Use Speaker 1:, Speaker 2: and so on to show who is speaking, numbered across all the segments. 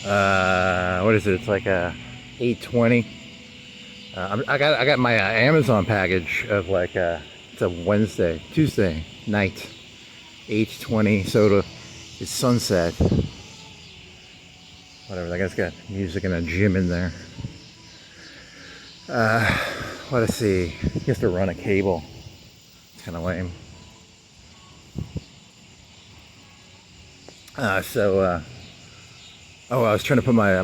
Speaker 1: What is it? It's like a 820. I got my Amazon package of like it's a Tuesday night, 8:20. So it's sunset. Whatever. I guess got music and a gym in there. Let's see. You have to run a cable. It's kind of lame. Oh, I was trying to put I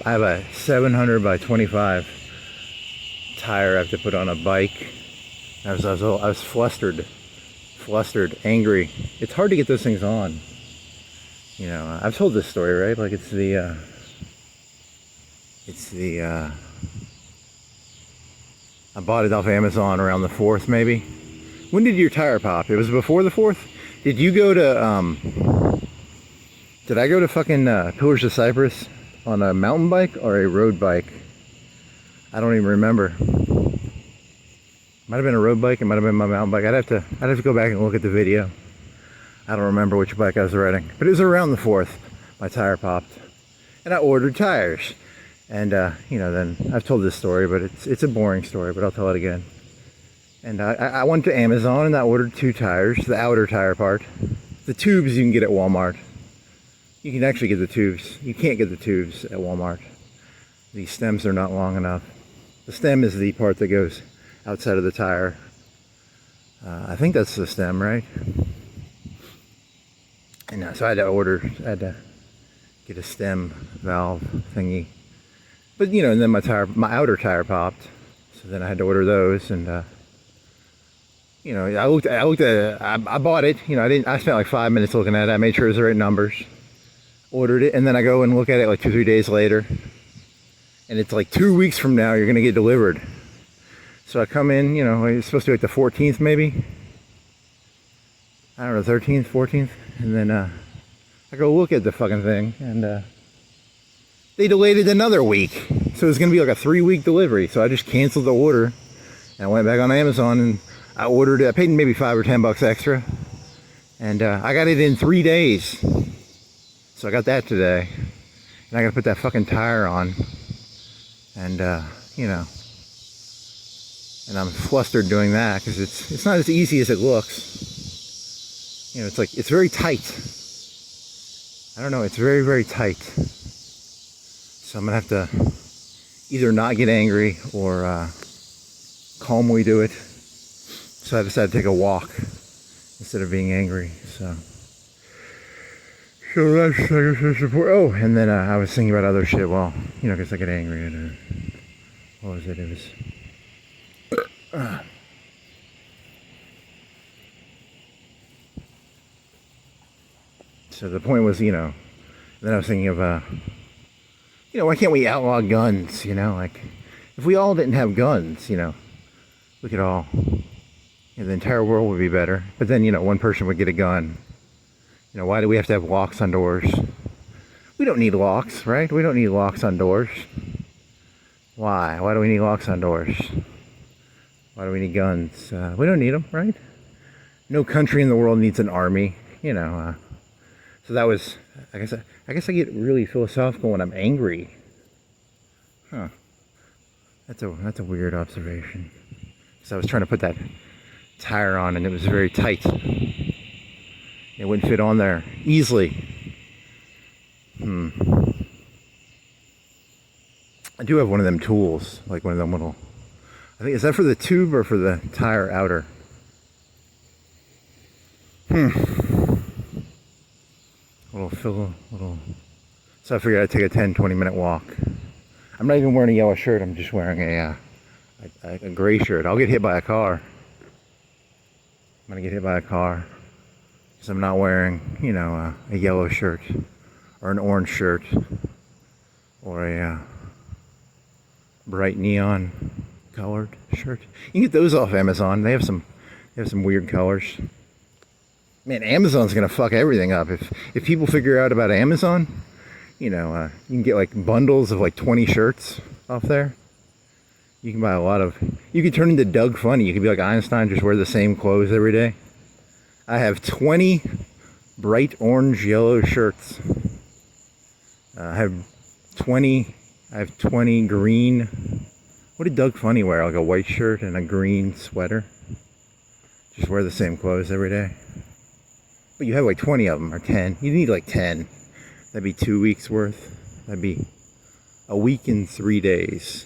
Speaker 1: have a 700 by 25 tire I have to put on a bike. I was flustered, angry. It's hard to get those things on. You know, I've told this story, right? Like I bought it off Amazon around the 4th, maybe. When did your tire pop? It was before the 4th? Did you go to, did I go to fucking Pillars of Cyprus on a mountain bike or a road bike? I don't even remember. Might have been a road bike, it might have been my mountain bike. I'd have to go back and look at the video. I don't remember which bike I was riding. But it was around the 4th. My tire popped. And I ordered tires. And, you know, then I've told this story, but it's a boring story, but I'll tell it again. And I went to Amazon and I ordered 2 tires, the outer tire part. The tubes you can get at Walmart. You can actually get the tubes. You can't get the tubes at Walmart. The stems are not long enough. The stem is the part that goes outside of the tire. I think that's the stem, right? And so I had to get a stem valve thingy. But you know, and then my outer tire popped, so then I had to order those. And you know, I bought it. You know, I spent like 5 minutes looking at it. I made sure it was the right numbers. Ordered it, and then I go and look at it like 2-3 days later, and it's like 2 weeks from now you're gonna get delivered. So I come in, you know, it's supposed to be like the 14th maybe. I don't know, 13th, 14th, and then I go look at the fucking thing, and they delayed it another week. So it's gonna be like a 3-week delivery. So I just canceled the order, and I went back on Amazon and I ordered it. I paid maybe $5 or $10 extra, and I got it in 3 days. So I got that today, and I gotta put that fucking tire on, and you know, and I'm flustered doing that because it's not as easy as it looks. You know, it's very tight. I don't know, it's very, very tight. So I'm gonna have to either not get angry or calmly do it. So I decided to take a walk instead of being angry. So that's support. Oh, and then I was thinking about other shit. Well, you know, because I get angry and what was it? It was. So the point was, you know. Then I was thinking of, you know, why can't we outlaw guns? You know, like if we all didn't have guns, you know, we could all. You know, the entire world would be better. But then, you know, one person would get a gun. You know, why do we have to have locks on doors? We don't need locks, right? We don't need locks on doors. Why? Why do we need locks on doors? Why do we need guns? We don't need them, right? No country in the world needs an army, you know. So that was, I guess I get really philosophical when I'm angry. Huh. That's a weird observation. So I was trying to put that tire on and it was very tight. It wouldn't fit on there easily. I do have one of them tools, like one of them little, I think, is that for the tube or for the tire outer? Little. So I figured I'd take a 10-20 minute walk. I'm not even wearing a yellow shirt, I'm just wearing a gray shirt. I'll get hit by a car. I'm gonna get hit by a car. Because I'm not wearing, you know, a yellow shirt or an orange shirt or a bright neon colored shirt. You can get those off Amazon. They have some weird colors. Man, Amazon's gonna fuck everything up. If people figure out about Amazon, you know, you can get like bundles of like 20 shirts off there. You can buy a lot of. You could turn into Doug Funny. You could be like Einstein, just wear the same clothes every day. I have 20 bright orange yellow shirts. I have 20, I have 20 green. What did Doug Funny wear? Like a white shirt and a green sweater? Just wear the same clothes every day. But you have like 20 of them, or 10. You need like 10. That'd be 2 weeks worth. That'd be a week and 3 days.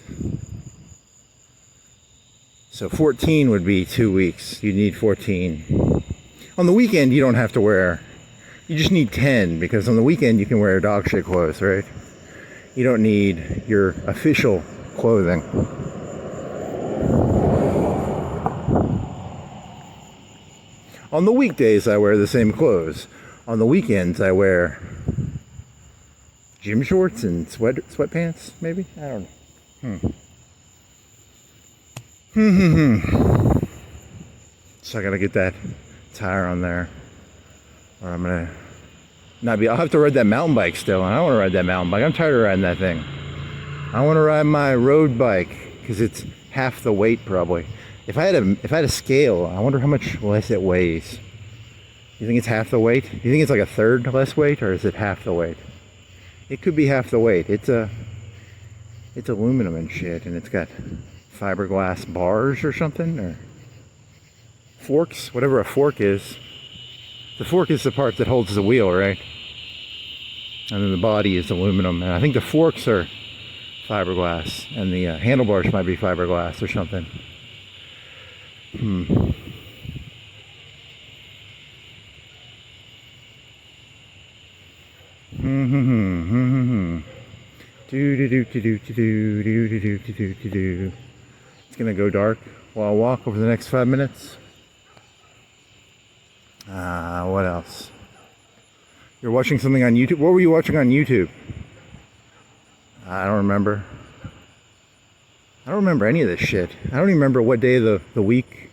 Speaker 1: So 14 would be 2 weeks. You need 14. On the weekend, you don't have to wear. You just need 10, because on the weekend you can wear dog shit clothes, right? You don't need your official clothing. On the weekdays, I wear the same clothes. On the weekends, I wear gym shorts and sweatpants, maybe? I don't know. So I gotta get that tire on there, or I'm gonna not be. I'll have to ride that mountain bike still, and I don't want to ride that mountain bike. I'm tired of riding that thing. I want to ride my road bike because it's half the weight probably. If I had a scale, I wonder how much less it weighs. You think it's half the weight? You think it's like a third less weight, or is it half the weight? It could be half the weight. It's aluminum and shit, and it's got fiberglass bars or something, or forks, whatever a fork is. The fork is the part that holds the wheel, right? And then the body is aluminum, and I think the forks are fiberglass, and the handlebars might be fiberglass or something. It's gonna go dark while I walk over the next 5 minutes. What else? You're watching something on YouTube? What were you watching on YouTube? I don't remember. I don't remember any of this shit. I don't even remember what day of the week.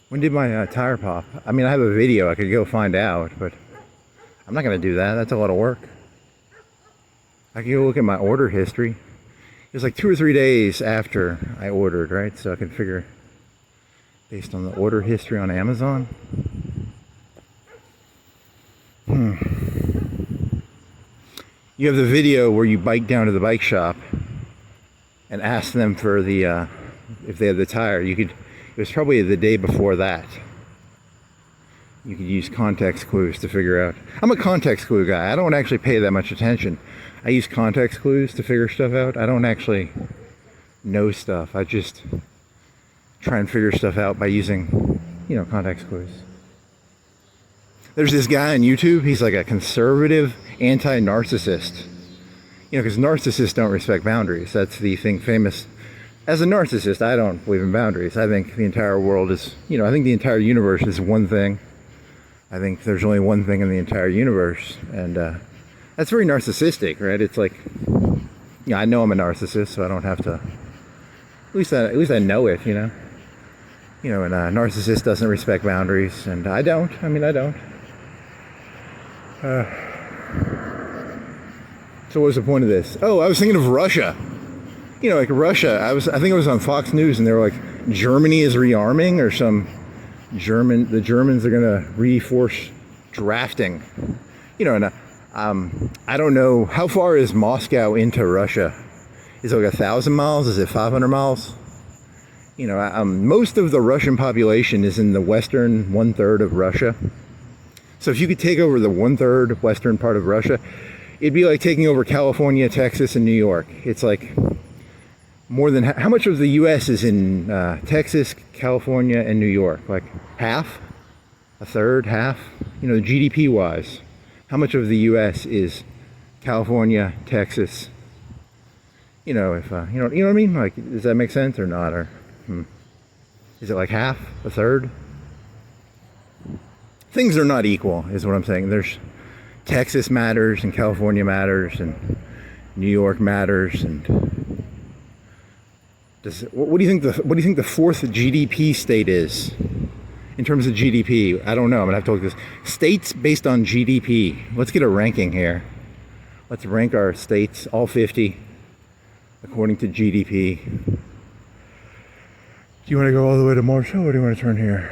Speaker 1: When did my tire pop? I mean, I have a video. I could go find out, but I'm not going to do that. That's a lot of work. I can go look at my order history. It was like 2 or 3 days after I ordered, right? So I can figure based on the order history on Amazon. You have the video where you bike down to the bike shop and ask them for the if they have the tire. It was probably the day before that. You could use context clues to figure out. I'm a context clue guy. I don't actually pay that much attention. I use context clues to figure stuff out. I don't actually know stuff. I just try and figure stuff out by using, context clues. There's this guy on YouTube. He's like a conservative anti-narcissist. Because narcissists don't respect boundaries. That's the thing famous. As a narcissist, I don't believe in boundaries. I think the entire world is, I think the entire universe is one thing. I think there's only one thing in the entire universe. And that's very narcissistic, right? It's like, I know I'm a narcissist, so I don't have to, at least I know it, and a narcissist doesn't respect boundaries, and I don't. I don't. So what was the point of this? Oh, I was thinking of Russia. Like Russia. I think it was on Fox News, and they were like, Germany is rearming, or the Germans are gonna reinforce drafting. And I don't know, how far is Moscow into Russia? Is it like 1,000 miles? Is it 500 miles? Most of the Russian population is in the western 1/3 of Russia. So if you could take over the 1/3 western part of Russia, it'd be like taking over California, Texas, and New York. It's like more than how much of the U.S. is in Texas, California, and New York? Like half, a third, half. GDP wise, how much of the U.S. is California, Texas? If you know what I mean? Like, does that make sense or not? Or is it like half, a third? Things are not equal, is what I'm saying. There's Texas matters, and California matters, and New York matters, and what do you think the fourth GDP state is in terms of GDP? I don't know. I'm gonna have to look at this. States based on GDP. Let's get a ranking here. Let's rank our states, all 50, according to GDP. Do you want to go all the way to Marshall, or do you want to turn here?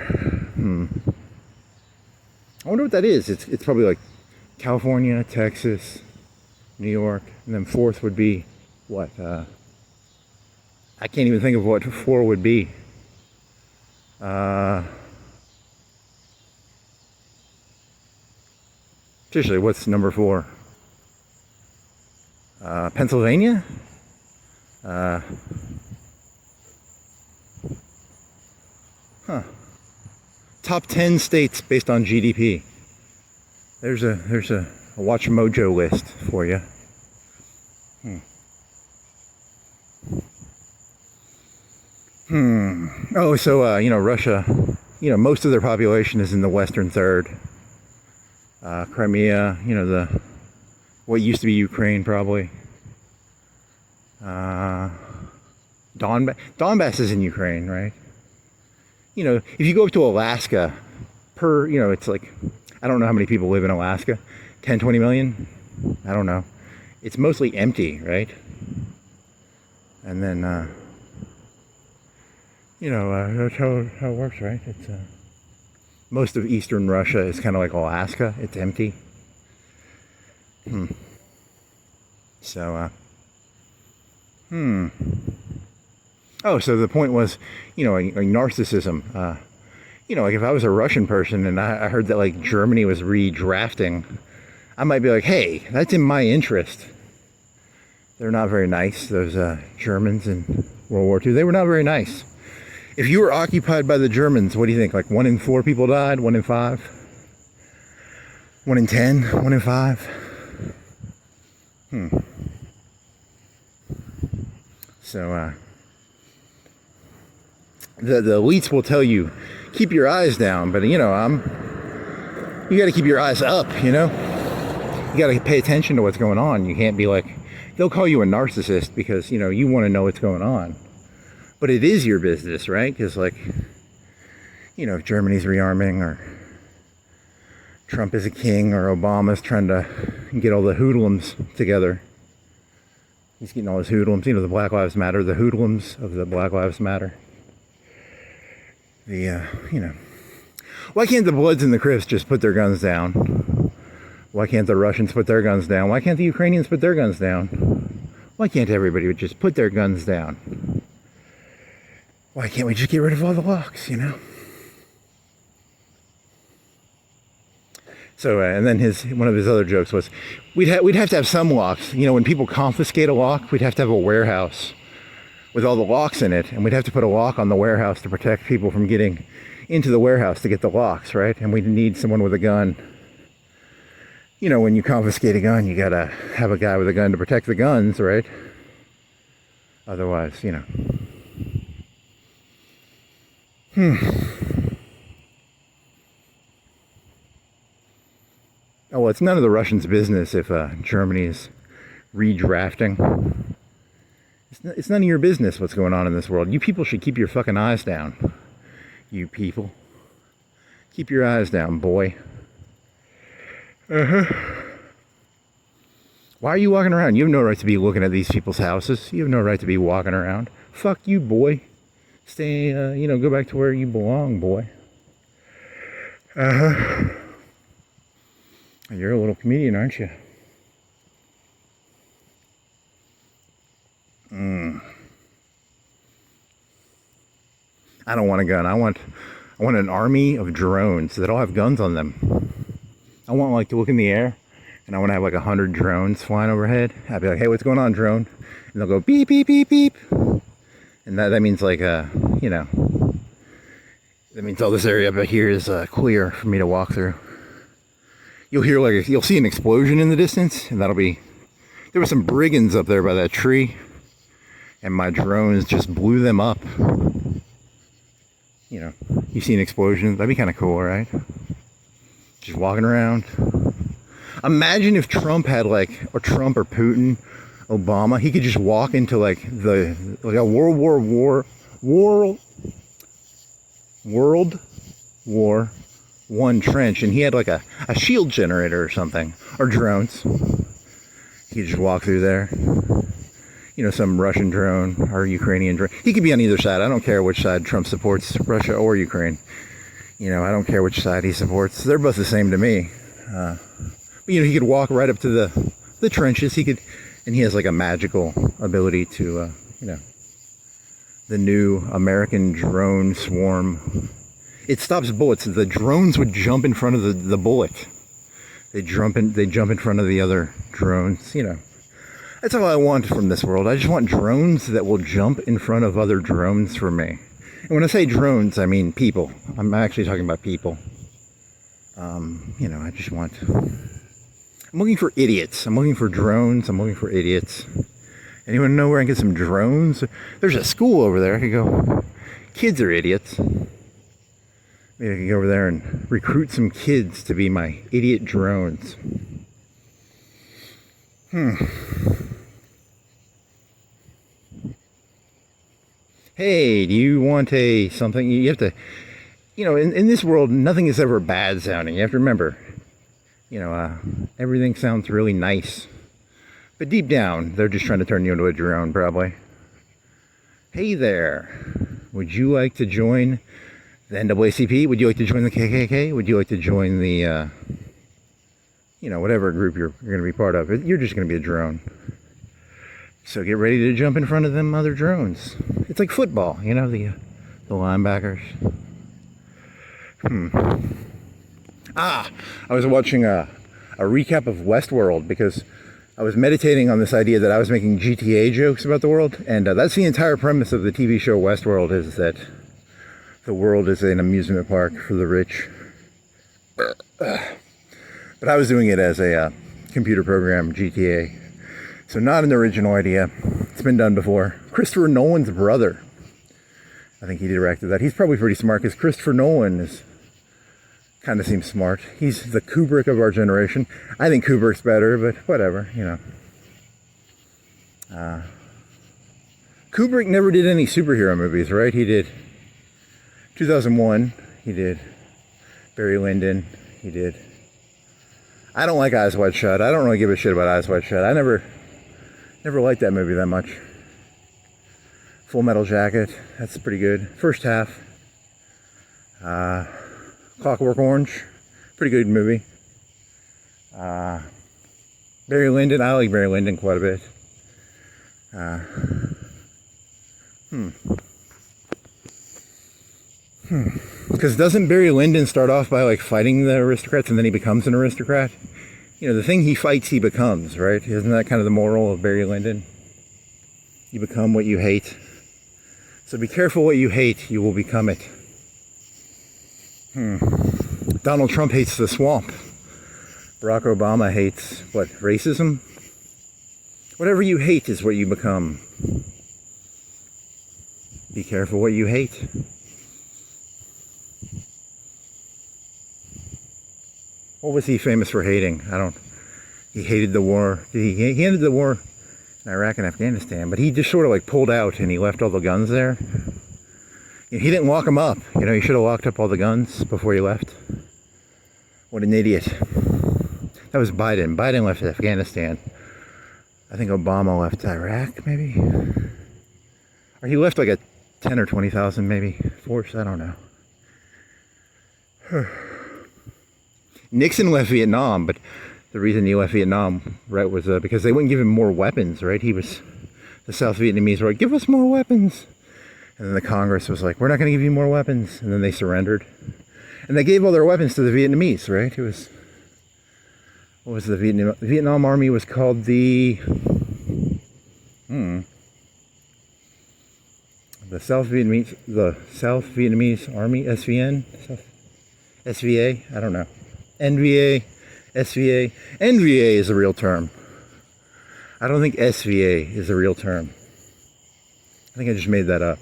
Speaker 1: I wonder what that is. It's probably like California, Texas, New York. And then fourth would be what? I can't even think of what 4 would be. Seriously, what's number 4? Pennsylvania? Top 10 states based on GDP. There's a Watch Mojo list for you. Oh, so Russia, most of their population is in the western third. Crimea, what used to be Ukraine, probably. Donbass is in Ukraine, right? If you go up to Alaska, it's like, I don't know how many people live in Alaska, 10, 20 million? I don't know. It's mostly empty, right? And then, that's how it works, right? It's, most of eastern Russia is kind of like Alaska. It's empty. So, Oh, so the point was, like narcissism. Like if I was a Russian person and I heard that like Germany was redrafting, I might be like, hey, that's in my interest. They're not very nice, those Germans in World War II. They were not very nice. If you were occupied by the Germans, what do you think? Like 1 in 4 people died? 1 in 5? 1 in 10? 1 in 5? So, the elites will tell you, keep your eyes down, but you got to keep your eyes up, you got to pay attention to what's going on. You can't be like, they'll call you a narcissist because, you want to know what's going on. But it is your business, right? Because like, if Germany's rearming or Trump is a king or Obama's trying to get all the hoodlums together. He's getting all his hoodlums, the Black Lives Matter, the hoodlums of the Black Lives Matter. Why can't the Bloods and the Crips just put their guns down? Why can't the Russians put their guns down? Why can't the Ukrainians put their guns down? Why can't everybody just put their guns down? Why can't we just get rid of all the locks, So, and then one of his other jokes was, we'd have to have some locks. When people confiscate a lock, we'd have to have a warehouse with all the locks in it, and we'd have to put a lock on the warehouse to protect people from getting into the warehouse to get the locks, right? And we'd need someone with a gun. When you confiscate a gun, you gotta have a guy with a gun to protect the guns, right? Otherwise, Oh, well, it's none of the Russians' business if Germany is redrafting. It's none of your business what's going on in this world. You people should keep your fucking eyes down. You people. Keep your eyes down, boy. Why are you walking around? You have no right to be looking at these people's houses. You have no right to be walking around. Fuck you, boy. Stay, go back to where you belong, boy. You're a little comedian, aren't you? I don't want a gun. I want an army of drones that all have guns on them. I want like to look in the air, and I want to have like 100 drones flying overhead. I'd be like, hey, what's going on, drone? And they'll go beep, beep, beep, beep. And that means like, that means all this area up here is clear for me to walk through. You'll see an explosion in the distance, and there were some brigands up there by that tree, and my drones just blew them up. You see an explosion, that'd be kind of cool, right? Just walking around. Imagine if Trump had or Trump or Putin, Obama, he could just walk into a World War I trench, and he had a shield generator or something, or drones. He could just walk through there. Some Russian drone or Ukrainian drone. He could be on either side. I don't care which side Trump supports, Russia or Ukraine. I don't care which side he supports. They're both the same to me. But he could walk right up to the the trenches. And he has like a magical ability to, the new American drone swarm. It stops bullets. The drones would jump in front of the bullet. They jump in front of the other drones. That's all I want from this world. I just want drones that will jump in front of other drones for me. And when I say drones, I mean people. I'm actually talking about people. I just want... I'm looking for idiots. I'm looking for drones. I'm looking for idiots. Anyone know where I can get some drones? There's a school over there. I could go... Kids are idiots. Maybe I could go over there and recruit some kids to be my idiot drones. Hey, do you want something? You have to, in this world, nothing is ever bad sounding. You have to remember, everything sounds really nice. But deep down, they're just trying to turn you into a drone, probably. Hey there, would you like to join the NAACP? Would you like to join the KKK? Would you like to join the, whatever group you're going to be part of? You're just going to be a drone. So get ready to jump in front of them other drones. It's like football, the linebackers. I was watching a recap of Westworld because I was meditating on this idea that I was making GTA jokes about the world. And that's the entire premise of the TV show Westworld, is that the world is an amusement park for the rich. But I was doing it as a computer program, GTA. So not an original idea. It's been done before. Christopher Nolan's brother, I think he directed that. He's probably pretty smart because Christopher Nolan kind of seems smart. He's the Kubrick of our generation. I think Kubrick's better, but whatever, Kubrick never did any superhero movies, right? He did 2001. He did Barry Lyndon. He did... I don't like Eyes Wide Shut. I don't really give a shit about Eyes Wide Shut. I never liked that movie that much. Full Metal Jacket, that's pretty good. First half. Clockwork Orange, pretty good movie. Barry Lyndon, I like Barry Lyndon quite a bit. Because doesn't Barry Lyndon start off by like fighting the aristocrats and then he becomes an aristocrat? The thing he fights, he becomes, right? Isn't that kind of the moral of Barry Lyndon? You become what you hate. So be careful what you hate, you will become it. Donald Trump hates the swamp. Barack Obama hates, what, racism? Whatever you hate is what you become. Be careful what you hate. What was he famous for hating? He hated the war. He ended the war in Iraq and Afghanistan, but he just sort of like pulled out and he left all the guns there. He didn't lock them up. He should have locked up all the guns before he left. What an idiot. That was Biden. Biden left Afghanistan. I think Obama left Iraq, maybe? Or he left like a 10 or 20,000 maybe force. I don't know. Nixon left Vietnam, but the reason he left Vietnam, right, was because they wouldn't give him more weapons, right? The South Vietnamese were like, give us more weapons. And then the Congress was like, we're not going to give you more weapons. And then they surrendered. And they gave all their weapons to the Vietnamese, right? What was the Vietnam Army was called the South Vietnamese Army, SVN? SVA? I don't know. NVA, SVA. NVA is a real term. I don't think SVA is a real term. I think I just made that up.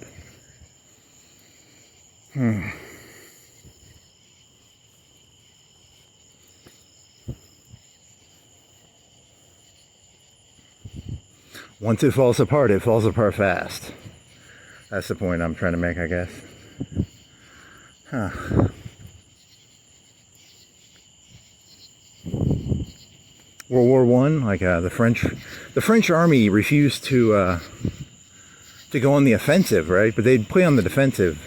Speaker 1: Once it falls apart fast. That's the point I'm trying to make, I guess. World War One, like the French army refused to go on the offensive, right? But they'd play on the defensive.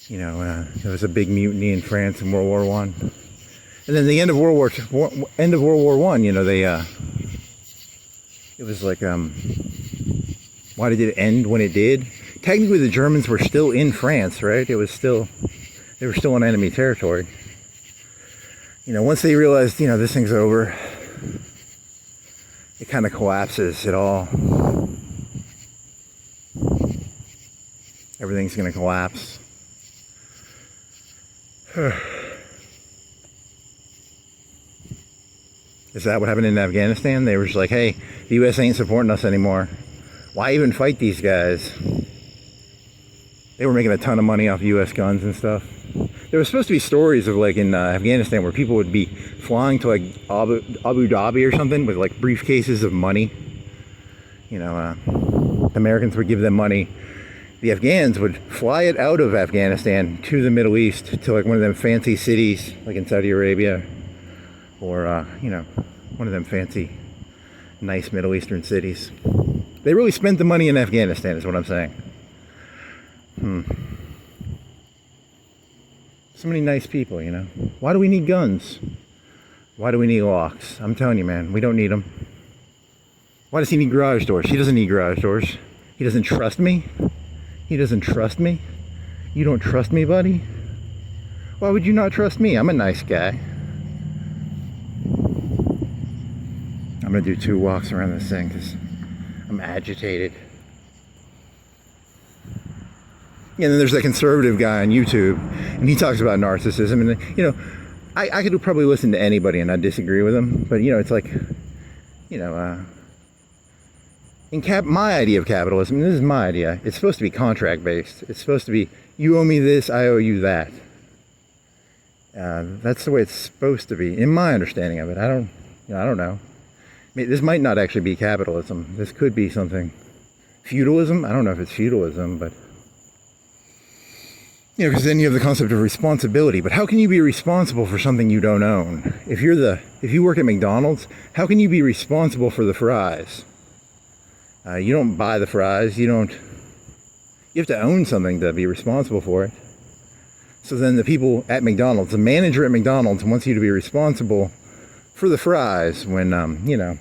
Speaker 1: There was a big mutiny in France in World War One, and then the end of World War One. They it was like, why did it end when it did? Technically, the Germans were still in France, right? They were still in enemy territory. You know, once they realized, you know, this thing's over, it kind of collapses. It all, everything's going to collapse. Is that what happened in Afghanistan? They were just like, hey, the U.S. ain't supporting us anymore. Why even fight these guys? They were making a ton of money off U.S. guns and stuff. There was supposed to be stories of, like, in Afghanistan where people would be flying to, like, Abu Dhabi or something with, like, briefcases of money. You know, the Americans would give them money. The Afghans would fly it out of Afghanistan to the Middle East, to, like, one of them fancy cities, like in Saudi Arabia, or, you know, one of them fancy, nice Middle Eastern cities. They really spent the money in Afghanistan, is what I'm saying. So many nice people, you know. Why do we need guns? Why do we need locks? I'm telling you, man, we don't need them. Why does he need garage doors? He doesn't need garage doors. He doesn't trust me. He doesn't trust me. You don't trust me, buddy? Why would you not trust me? I'm a nice guy. I'm gonna do 2 walks around this thing because I'm agitated. And then there's that conservative guy on YouTube, and he talks about narcissism. And, you know, I could probably listen to anybody and not disagree with him. But, you know, it's like, you know, my idea of capitalism, and this is my idea, it's supposed to be contract-based. It's supposed to be, you owe me this, I owe you that. That's the way it's supposed to be, in my understanding of it. I don't know. I mean, this might not actually be capitalism. This could be something. Feudalism? I don't know if it's feudalism, but... You know, because then you have the concept of responsibility. But how can you be responsible for something you don't own? If you work at McDonald's, how can you be responsible for the fries? You don't buy the fries. You have to own something to be responsible for it. So then the people at McDonald's, the manager at McDonald's wants you to be responsible for the fries when, you know,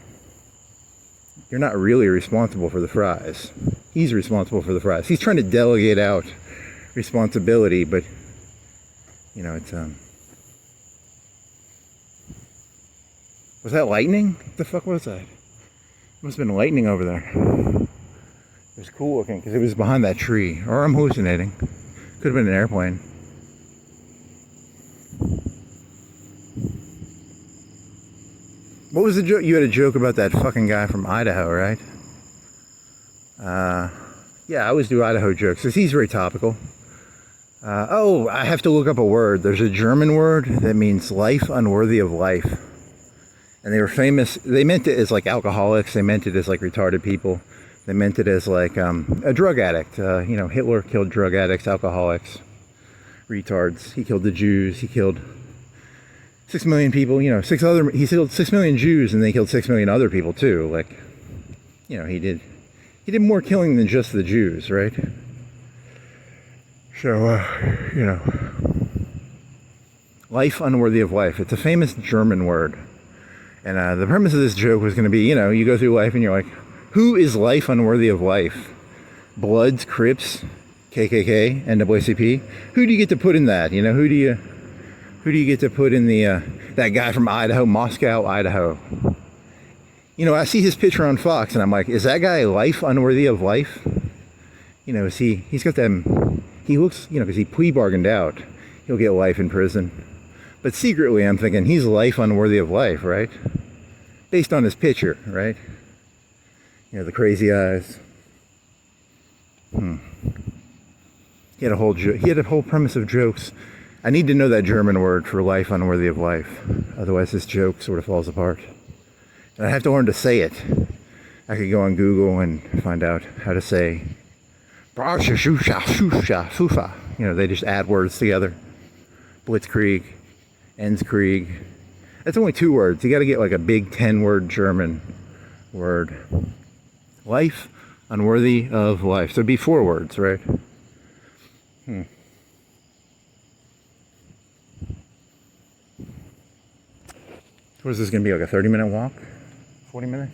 Speaker 1: you're not really responsible for the fries. He's responsible for the fries. He's trying to delegate out responsibility, but, you know, it's, was that lightning? What the fuck was that? Must have been lightning over there. It was cool looking because it was behind that tree. Or I'm hallucinating. Could have been an airplane. What was the joke? You had a joke about that fucking guy from Idaho, right? Yeah, I always do Idaho jokes because he's very topical. Oh, I have to look up a word. There's a German word that means life unworthy of life. And they were famous. They meant it as like alcoholics. They meant it as like retarded people. They meant it as like a drug addict. You know, Hitler killed drug addicts, alcoholics, retards. He killed the Jews. He killed 6 million people. You know, he killed 6 million Jews, and they killed 6 million other people too. Like, you know, he did more killing than just the Jews, right? So, you know, life unworthy of life. It's a famous German word. And the premise of this joke was going to be, you know, you go through life and you're like, who is life unworthy of life? Bloods, Crips, KKK, NAACP? Who do you get to put in that? You know, who do you get to put in the, that guy from Idaho, Moscow, Idaho? You know, I see his picture on Fox and I'm like, is that guy life unworthy of life? You know, he's got them, he looks, you know, because he plea bargained out. He'll get life in prison. But secretly I'm thinking he's life unworthy of life, right? Based on his picture, right? You know, the crazy eyes. He had a whole premise of jokes. I need to know that German word for life unworthy of life. Otherwise this joke sort of falls apart. And I have to learn to say it. I could go on Google and find out how to say, you know, they just add words together. Blitzkrieg, Enzkrieg. That's only 2 words. You got to get like a big 10-word German word. Life unworthy of life. So it'd be 4 words, right? What is this going to be, like a 30-minute walk? 40 minutes?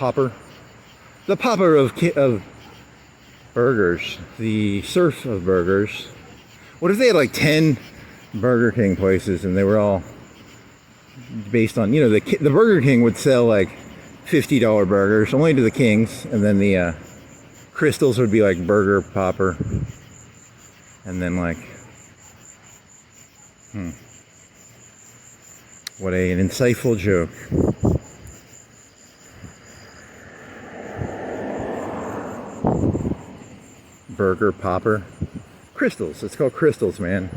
Speaker 1: popper. The popper of burgers. The surf of burgers. What if they had like 10 Burger King places and they were all based on, you know, the Burger King would sell like $50 burgers only to the kings, and then the crystals would be like burger popper, and then like what an insightful joke. Burger popper. Crystals. It's called crystals, man.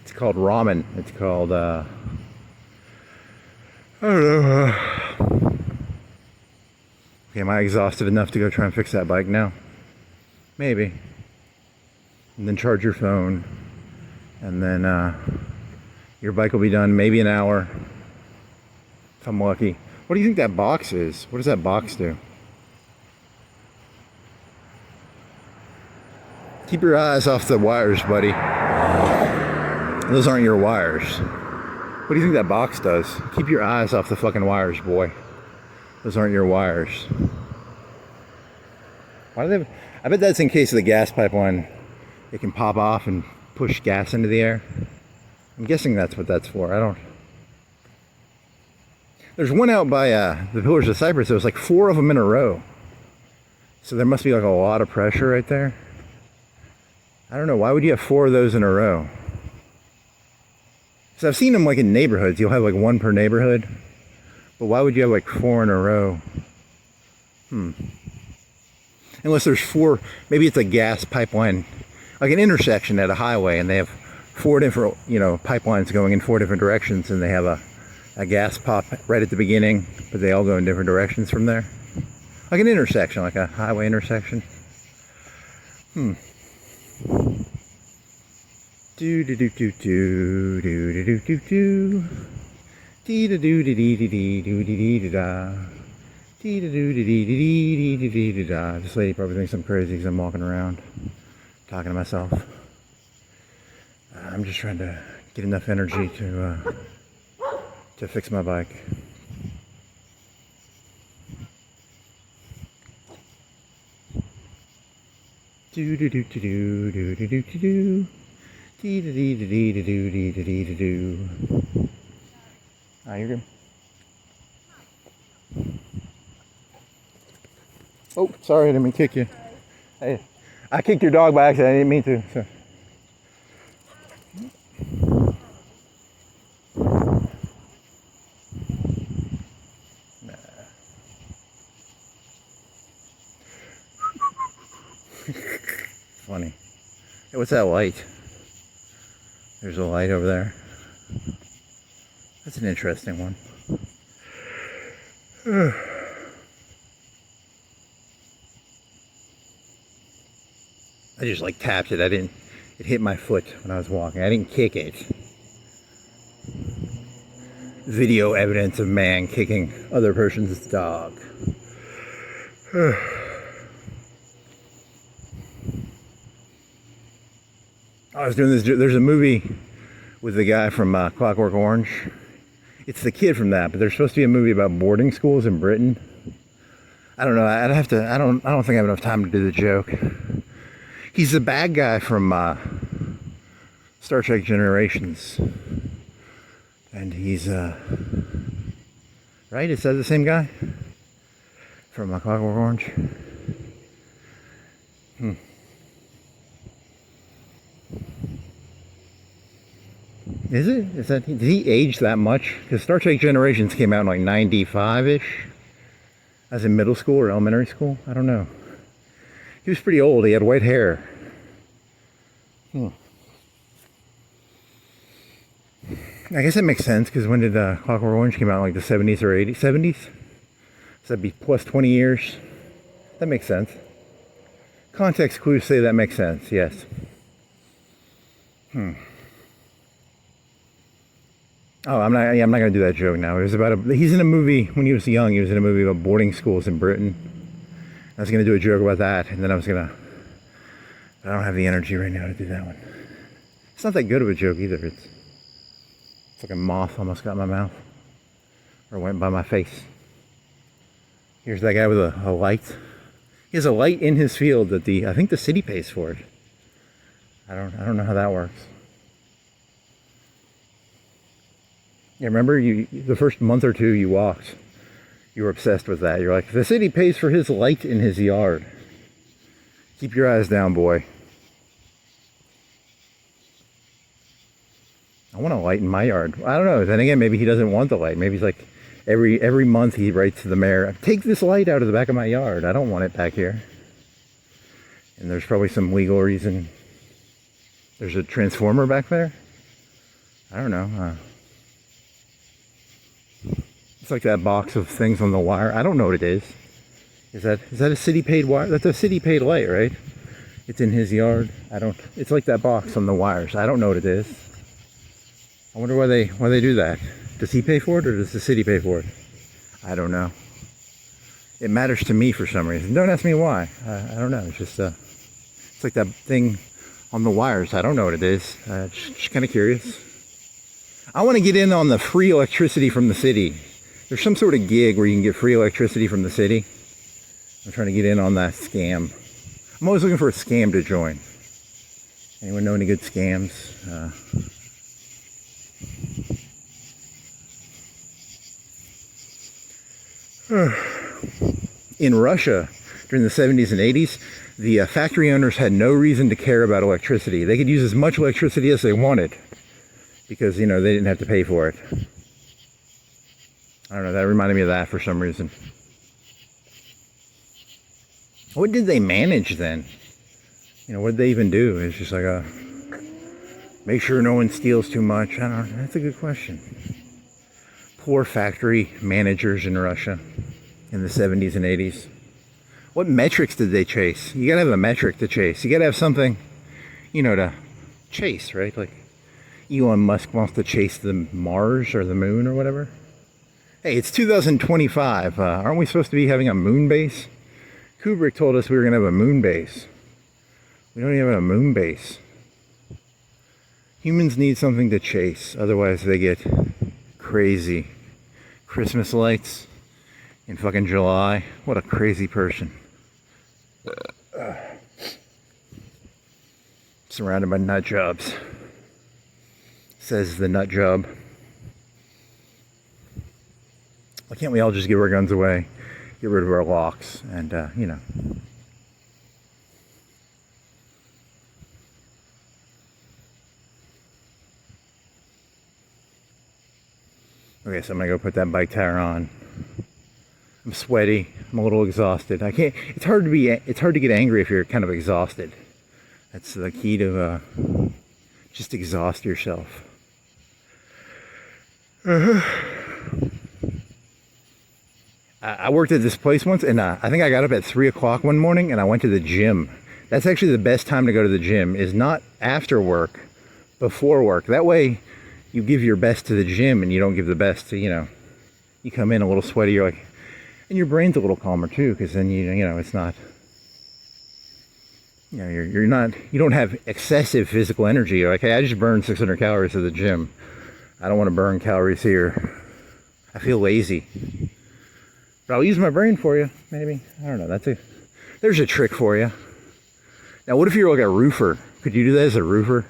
Speaker 1: It's called ramen. It's called, I don't know. Okay, am I exhausted enough to go try and fix that bike now? Maybe. And then charge your phone. And then your bike will be done maybe an hour. If I'm lucky. What do you think that box is? What does that box do? Keep your eyes off the wires, buddy. Those aren't your wires. What do you think that box does? Keep your eyes off the fucking wires, boy. Those aren't your wires. Why do they? I bet that's in case of the gas pipeline. It can pop off and push gas into the air. I'm guessing that's what that's for. I don't. There's one out by the Pillars of Cyprus. There was like 4 of them in a row. So there must be like a lot of pressure right there. I don't know. Why would you have 4 of those in a row? So I've seen them like in neighborhoods. You'll have like 1 per neighborhood. But why would you have like 4 in a row? Unless there's 4, maybe it's a gas pipeline, like an intersection at a highway, and they have 4 different, you know, pipelines going in 4 different directions, and they have a gas pop right at the beginning, but they all go in different directions from there. Like an intersection, like a highway intersection. Do do do do do do do do do do. Dee da doo dee dee dee dee doo dee dee dee da. Dee da doo dee dee dee dee dee dee dee da. This lady probably thinks I'm crazy because I'm walking around talking to myself. I'm just trying to get enough energy to fix my bike. Do do do do do do do do do do. Dee da dee da dee da doo dee da dee da doo. Ah, you're good. Oh, sorry, I didn't mean to kick you. Hey, I kicked your dog by accident. I didn't mean to. So. Funny. Hey, what's that light? There's a light over there. That's an interesting one. I just like tapped it. It hit my foot when I was walking. I didn't kick it. Video evidence of man kicking other person's dog. I was doing this. There's a movie with the guy from Clockwork Orange. It's the kid from that, but there's supposed to be a movie about boarding schools in Britain. I don't know. I'd have to. I don't think I have enough time to do the joke. He's the bad guy from Star Trek Generations, and he's right. Is that the same guy from Clockwork Orange? Is it? Is that? Did he age that much? Because Star Trek Generations came out in like 95-ish. I was in middle school or elementary school. I don't know. He was pretty old. He had white hair. I guess that makes sense, because when did Clockwork Orange came out? Like the 70s or 80s? 70s? So that'd be plus 20 years. That makes sense. Context clues say that makes sense, yes. Oh, I'm not going to do that joke now. It was about he's in a movie, when he was young, he was in a movie about boarding schools in Britain. I was going to do a joke about that, and then I don't have the energy right now to do that one. It's not that good of a joke either. It's like a moth almost got in my mouth. or went by my face. Here's that guy with a light. He has a light in his field that I think the city pays for it. I don't know how that works. Yeah, remember the first month or two you walked, you were obsessed with that. You're like, the city pays for his light in his yard. Keep your eyes down, boy. I want a light in my yard. I don't know. Then again, maybe he doesn't want the light. Maybe he's like, every month he writes to the mayor, take this light out of the back of my yard. I don't want it back here. And there's probably some legal reason. There's a transformer back there. I don't know. It's like that box of things on the wire. I don't know what it is. Is that a city paid wire? That's a city paid light, right? It's in his yard. It's like that box on the wires. I don't know what it is. I wonder why they do that. Does he pay for it or does the city pay for it? I don't know. It matters to me for some reason. Don't ask me why. I don't know. It's just it's like that thing on the wires. I don't know what it is. Just kind of curious. I want to get in on the free electricity from the city. There's some sort of gig where you can get free electricity from the city. I'm trying to get in on that scam. I'm always looking for a scam to join. Anyone know any good scams? In Russia, during the 70s and 80s, the factory owners had no reason to care about electricity. They could use as much electricity as they wanted because, they didn't have to pay for it. I don't know, that reminded me of that for some reason. What did they manage then? What did they even do? It's just like make sure no one steals too much. I don't know. That's a good question. Poor factory managers in Russia in the 70s and 80s. What metrics did they chase? You gotta have a metric to chase. You gotta have something, to chase, right? Like Elon Musk wants to chase the Mars or the moon or whatever. Hey, it's 2025. Aren't we supposed to be having a moon base? Kubrick told us we were gonna have a moon base. We don't even have a moon base. Humans need something to chase, otherwise they get crazy. Christmas lights in fucking July. What a crazy person. Surrounded by nut jobs. Says the nut job. Why can't we all just give our guns away? Get rid of our locks and, Okay, so I'm gonna go put that bike tire on. I'm sweaty. I'm a little exhausted. I can't. It's hard to get angry if you're kind of exhausted. That's the key to just exhaust yourself. I worked at this place once, and I think I got up at 3 o'clock one morning, and I went to the gym. That's actually the best time to go to the gym. Is not after work, before work. That way, you give your best to the gym, and you don't give the best to You come in a little sweaty. You're like, and your brain's a little calmer too, because then it's not. You're not. You don't have excessive physical energy. You're like, hey, I just burned 600 calories at the gym. I don't want to burn calories here. I feel lazy. But I'll use my brain for you, maybe. I don't know. There's a trick for you. Now, what if you're like a roofer? Could you do that as a roofer?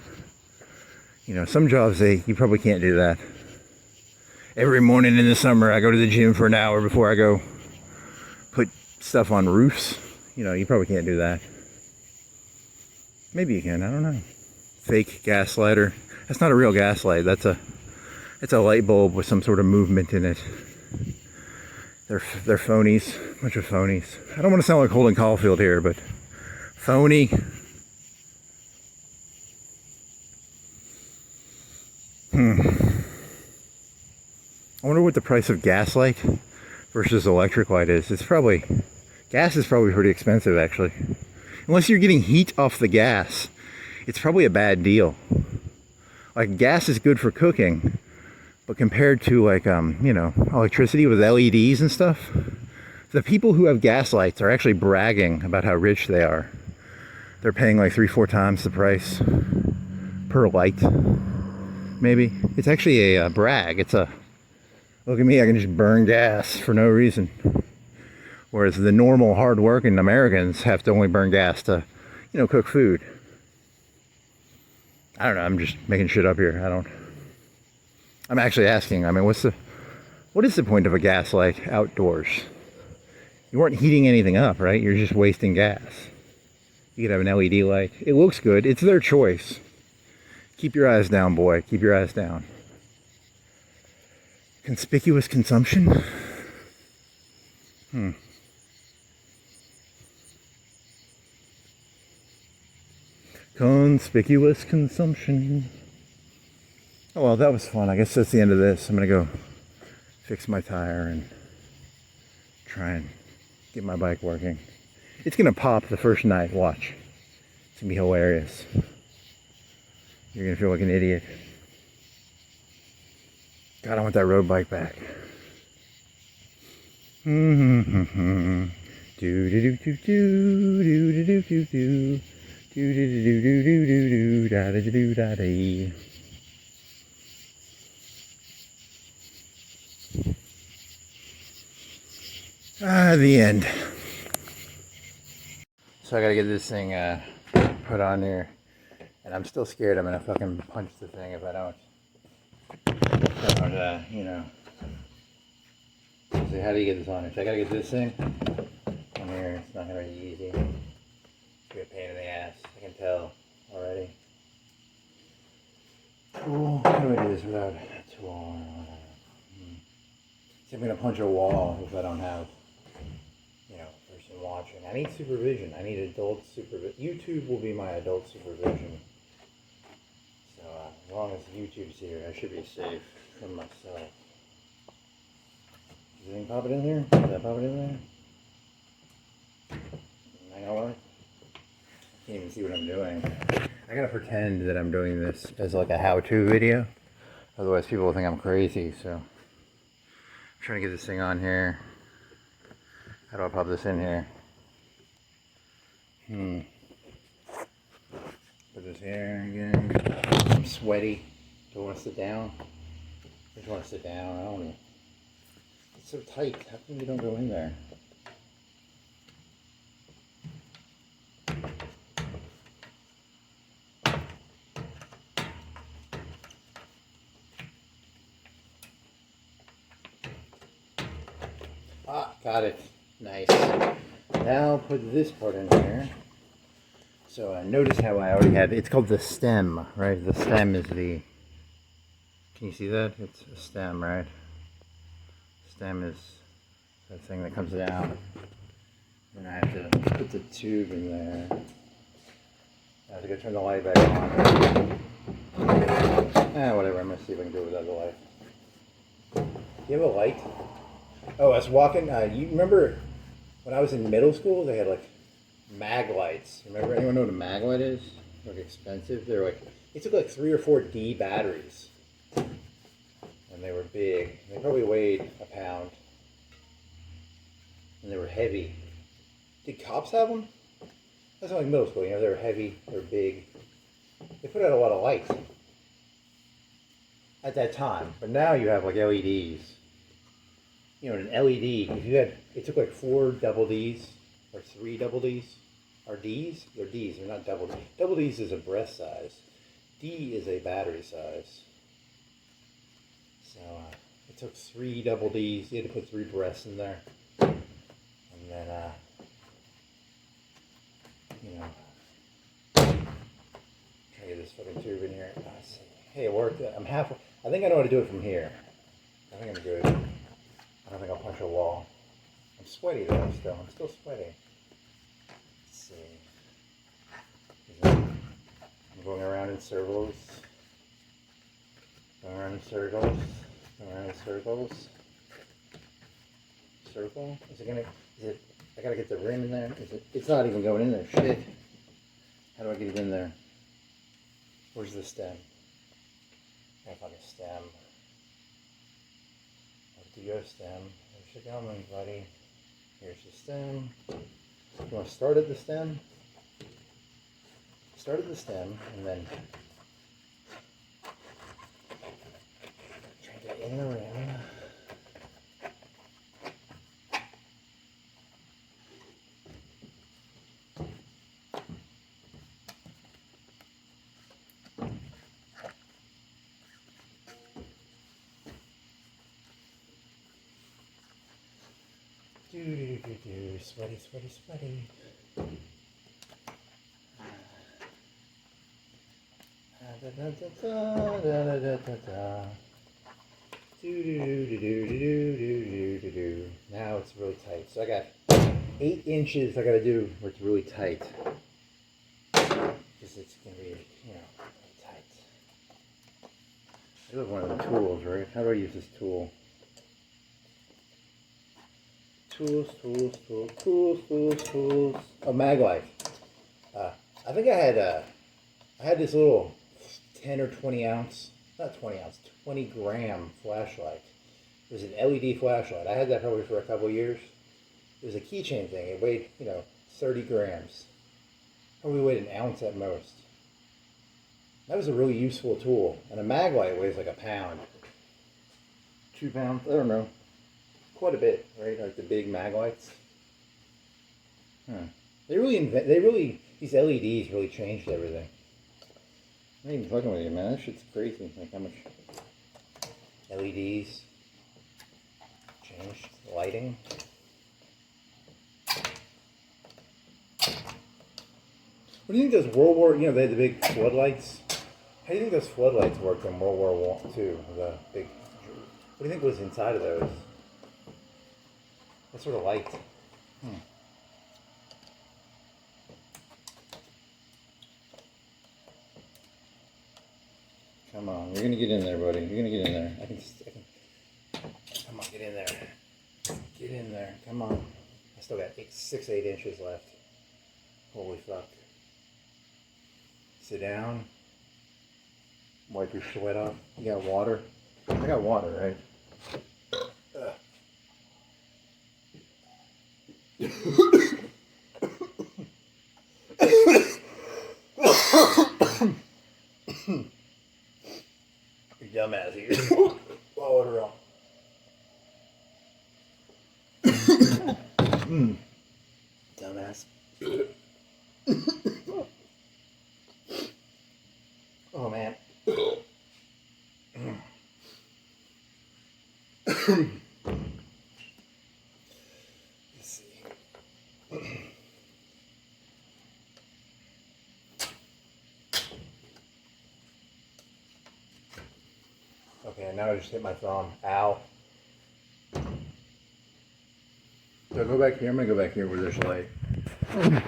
Speaker 1: Some jobs, you probably can't do that. Every morning in the summer, I go to the gym for an hour before I go put stuff on roofs. You probably can't do that. Maybe you can, I don't know. Fake gaslighter. That's not a real gaslight. It's a light bulb with some sort of movement in it. They're phonies, a bunch of phonies. I don't want to sound like Holden Caulfield here, but phony. I wonder what the price of gaslight versus electric light is. Gas is probably pretty expensive actually. Unless you're getting heat off the gas, it's probably a bad deal. Like gas is good for cooking, but compared to electricity with LEDs and stuff, the people who have gas lights are actually bragging about how rich they are. They're paying like 3-4 times the price per light. Maybe. It's actually a brag. It's a Look at me, I can just burn gas for no reason. Whereas the normal, hard-working Americans have to only burn gas to, cook food. I don't know, I'm just making shit up here. I'm actually asking, I mean, what is the point of a gas light outdoors? You weren't heating anything up, right? You're just wasting gas. You could have an LED light. It looks good. It's their choice. Keep your eyes down, boy. Keep your eyes down. Conspicuous consumption? Conspicuous consumption. Oh, well, that was fun. I guess that's the end of this. I'm going to go fix my tire and try and get my bike working. It's going to pop the first night. Watch. It's going to be hilarious. You're going to feel like an idiot. God, I want that road bike back. Do do do do do do do do do. Do do do do do do do da da do da da. The end. So I gotta get this thing put on here, and I'm still scared I'm gonna fucking punch the thing if I don't, So how do you get this on here? So I gotta get this thing on here. It's not gonna be easy. It's gonna be a pain in the ass. I can tell already. Cool. How do I do this without a tool? See, I'm gonna punch a wall if I don't have, person watching. I need supervision. I need adult supervision. YouTube will be my adult supervision. So as long as YouTube's here, I should be safe from myself. Does anything pop it in here? Does that pop it in there? Am I gonna work? I can't even see what I'm doing. I gotta pretend that I'm doing this as like a how-to video. Otherwise people will think I'm crazy, so I'm trying to get this thing on here. How do I pop this in here? Put this here again. I'm sweaty. Do I want to sit down? I just want to sit down. I don't want to. It's so tight. How come you don't go in there? Ah, got it. Nice. Now put this part in here. So notice how I already have, it's called the stem, right? The stem is the, can you see that? It's a stem, right? Stem is that thing that comes down. And I have to put the tube in there. I have to go turn the light back on. Whatever, I'm gonna see if I can do it without the light. Do you have a light? Oh, I was walking, you remember when I was in middle school, they had like mag lights. Remember, anyone know what a mag light is? Like expensive. They're like, it took like 3 or 4 D batteries. And they were big. They probably weighed a pound. And they were heavy. Did cops have them? That's like middle school, they were heavy, they were big. They put out a lot of lights at that time. But now you have like LEDs. An LED, if you had, it took like 4 double Ds or 3 double Ds, or Ds? They're Ds, they're not double Ds. Double Ds is a breast size. D is a battery size. So it took 3 double Ds, you had to put 3 breasts in there. And then, try to get this fucking tube in here. Hey, it worked. I think I know how to do it from here. I think I'm good. I don't think I'll punch a wall. I'm sweaty though still. I'm still sweaty. Let's see. I'm going around in circles. Going around in circles. Going around in circles. Circle? I gotta get the rim in there. It's not even going in there. Shit. How do I get it in there? Where's the stem? I can't find a stem. Your stem. There's the gum, buddy. Here's the stem. You want to start at the stem? Start at the stem, and then try to get in the rim. Sweaty, sweaty, sweaty. Now it's really tight. So I got 8 inches I gotta do where it's really tight. Because it's gonna be, really tight. I love one of the tools, right? How do I use this tool? Tools. Oh, mag life. I think I had this little 10 or 20 ounce, not 20 ounce, 20 gram flashlight. It was an LED flashlight. I had that probably for a couple years. It was a keychain thing. It weighed, 30 grams. Probably weighed an ounce at most. That was a really useful tool. And a mag light weighs like a pound. 2 pounds, I don't know. Quite a bit, right? Like the big mag lights. These LEDs really changed everything. I'm not even fucking with you, man. That shit's crazy. Like how much LEDs changed lighting. What do you think those World War, they had the big floodlights? How do you think those floodlights worked in World War II? The big, what do you think was inside of those? What sort of light? Come on, you're gonna get in there, buddy. You're gonna get in there. I can. Come on, get in there. Get in there. Come on. I still got 6, 8 inches left. Holy fuck. Sit down. Wipe your sweat off. You got water? I got water, right? You dumbass here. Water up. Dumbass. Oh man. Let's see. Okay, now I just hit my thumb. Ow. Do I go back here? I'm gonna go back here where there's light. I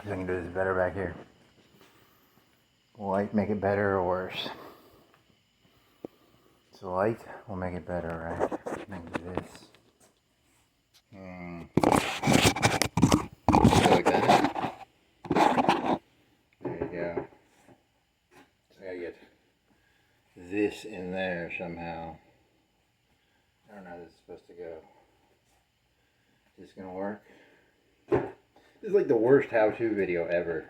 Speaker 1: can do this better back here. Light make it better or worse? So light will make it better, right? Make this. Like that. There you go. So I gotta get this in there somehow. I don't know how this is supposed to go. Is this gonna work? This is like the worst how-to video ever.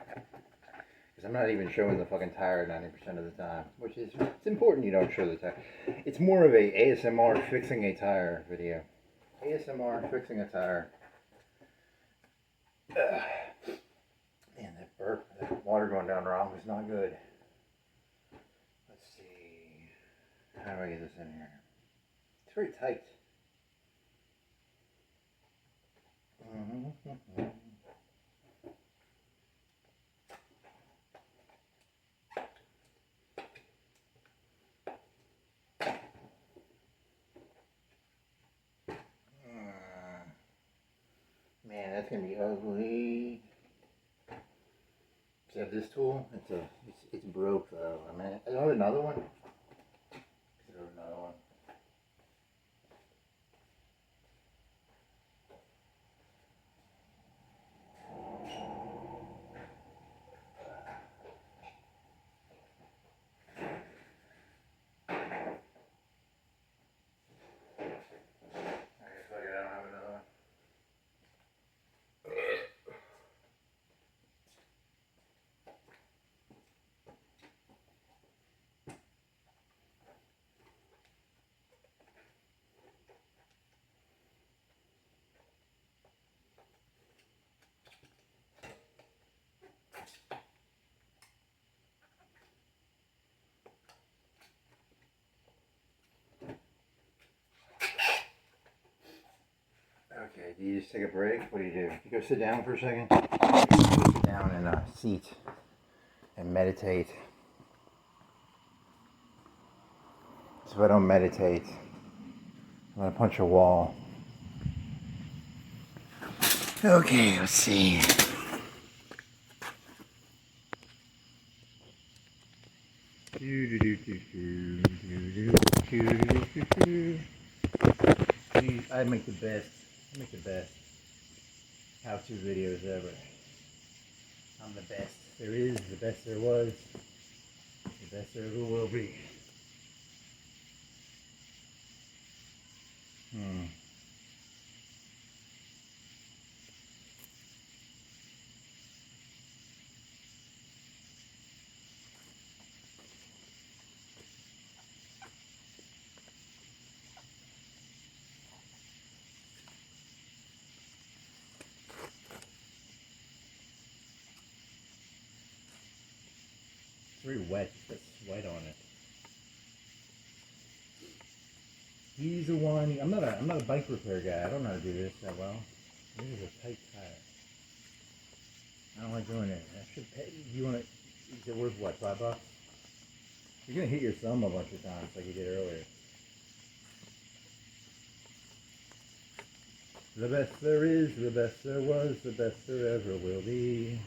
Speaker 1: Because I'm not even showing the fucking tire 90% of the time. Which is, it's important you don't show the tire. It's more of a ASMR fixing a tire video. ASMR fixing a tire. Man, that burp, that water going down wrong is not good. Let's see. How do I get this in here? It's very tight. Man, that's gonna be ugly. Do you have this tool? It's broke though. I mean, I have another one. There's another one. Okay, do you just take a break? What do? You go sit down for a second? Go sit down in a seat and meditate. So if I don't meditate, I'm gonna punch a wall. Okay, let's see. I make the best how-to videos ever. I'm the best there is, the best there was, the best there ever will be. It's very wet, it's got sweat on it. He's the one. I'm not a bike repair guy. I don't know how to do this that well. This is a tight tire. I don't like doing it. I should pay. You want to? Is it worth what? $5? You're gonna hit your thumb a bunch of times like you did earlier. The best there is, the best there was, the best there ever will be.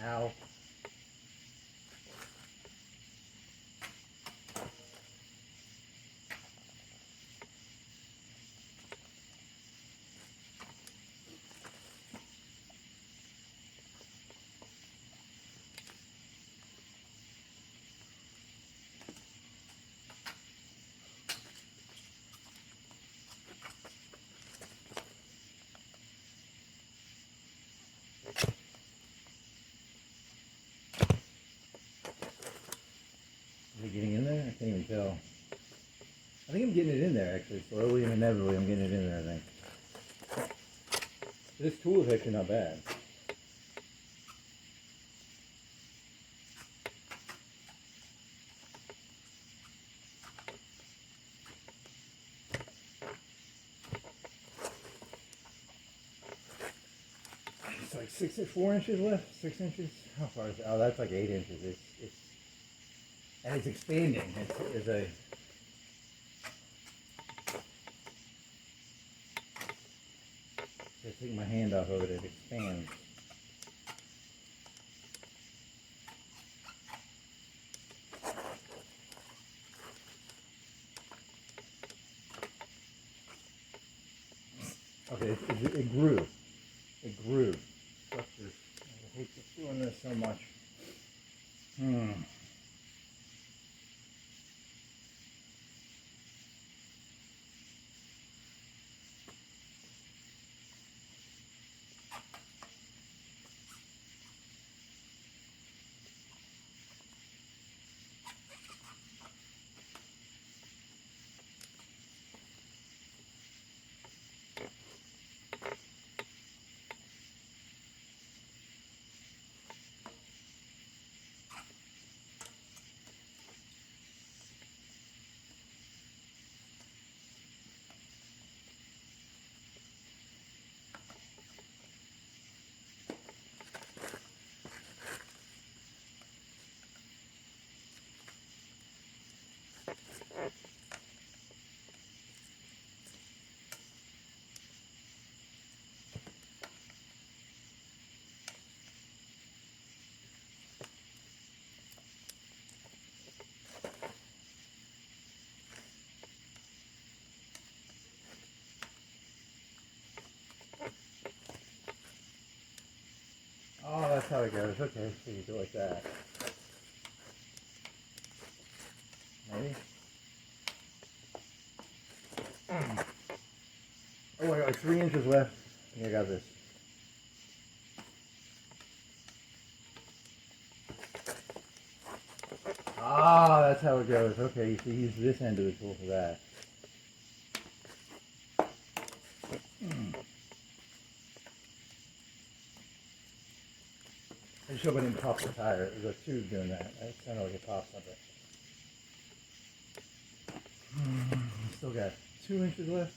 Speaker 1: Ow. Is it getting in there? I can't even tell. I think I'm getting it in there actually. Slowly and inevitably I'm getting it in there, I think. This tool is actually not bad. It's like 4 inches left, 6 inches. How far is it? Oh, that's like 8 inches. And it's expanding. It's a. I take my hand off of it, it expands. Okay, it grew. It grew. I hate doing this so much. Oh, that's how it goes. Okay, so you do it like that. Maybe. Oh, I got like 3 inches left. I think I got this. Ah, that's how it goes. Okay, you should use this end of the tool for that. I just hope I didn't pop the tire. There's a tube doing that. It sounded like it popped something. Still got 2 inches left.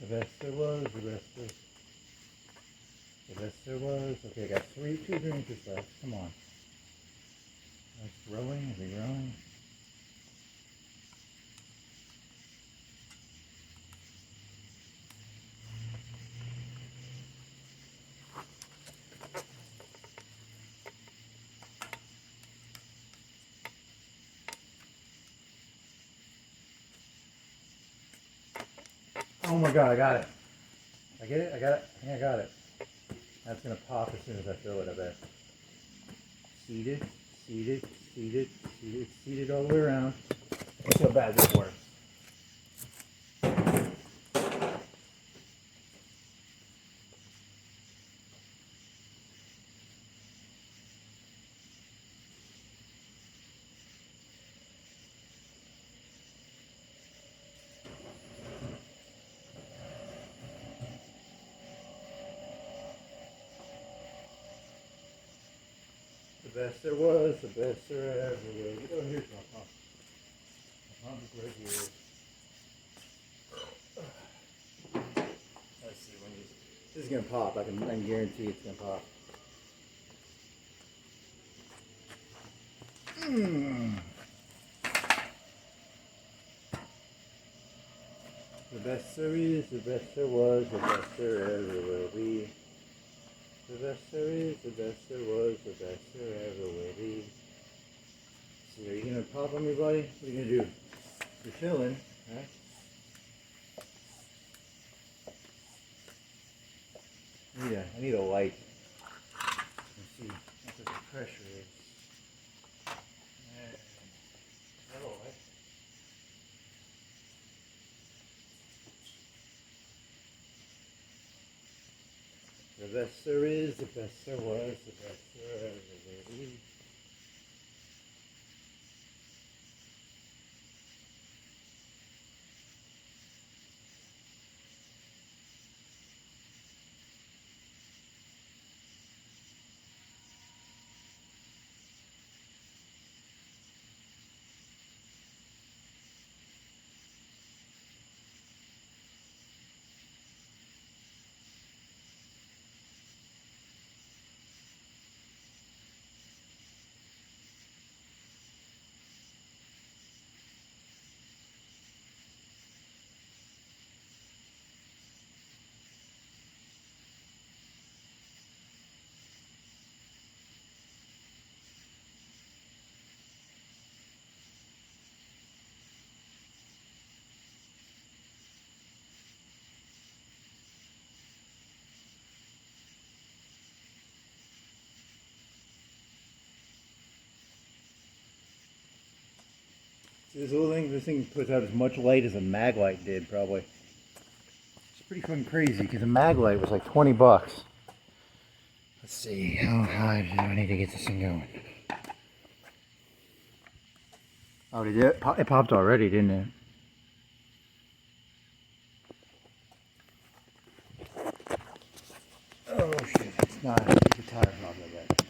Speaker 1: The best there was, the best there was. Okay, I got 2 inches left. Come on. It's growing, is it growing? Oh my God, I got it. I get it? I got it? I think I got it. That's going to pop as soon as I fill it, I bet. Seeded, seeded, seeded, seeded, seeded all the way around. Let's see how bad this works. The best there was, the best there ever was. Oh, here's my pump. My pump is right here. Let's see when this is gonna pop. I can guarantee it's gonna pop. The best there is, the best there was, the best there ever will be. The best there is, the best there was, the best there ever will be. See, are you gonna pop on me, buddy? What are you gonna do? You're filling, right? I need a light. Let's see what the pressure is. Hello, light. The best there is, the best there was, the best there ever will be. See, this thing puts out as much light as a mag light did, probably. It's pretty fucking crazy because a mag light was like 20 bucks. Let's see, how high do I need to get this thing going? Oh, did it? It popped already, didn't it? Oh shit, it's not. The tire's not like that.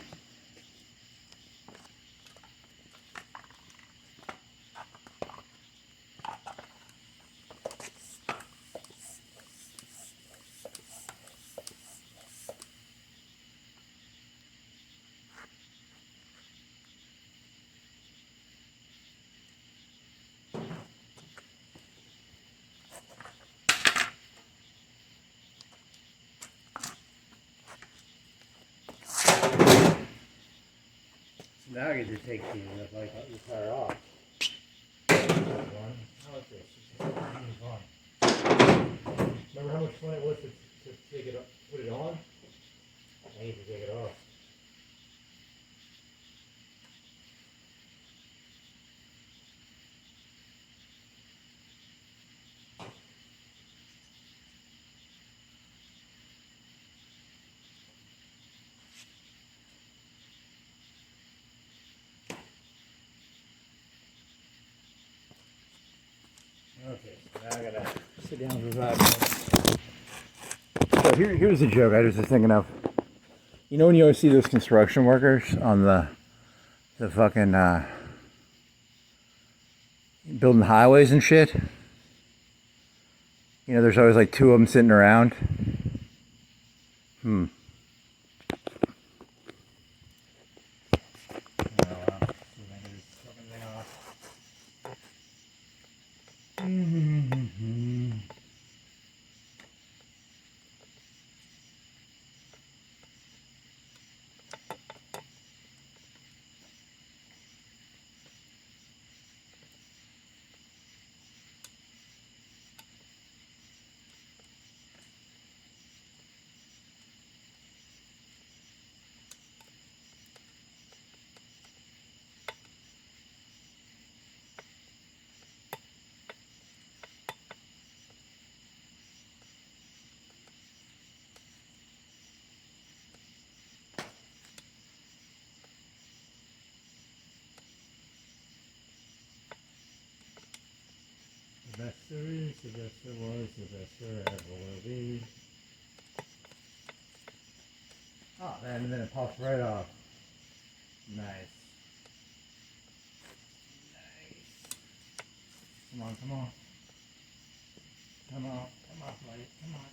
Speaker 1: Now I get to take the tire off. How about this? Remember how much fun it was to take it, put it on? I need to take it off. Okay, so now I gotta sit down for 5 minutes. So here's a joke I was just thinking of. You know when you always see those construction workers on the fucking building highways and shit? You know, there's always like 2 of them sitting around. The best there is, the best there was, the best there ever will be. Oh man, and then it pops right off. Nice. Nice. Come on, come on. Come on, come on, buddy. Come on.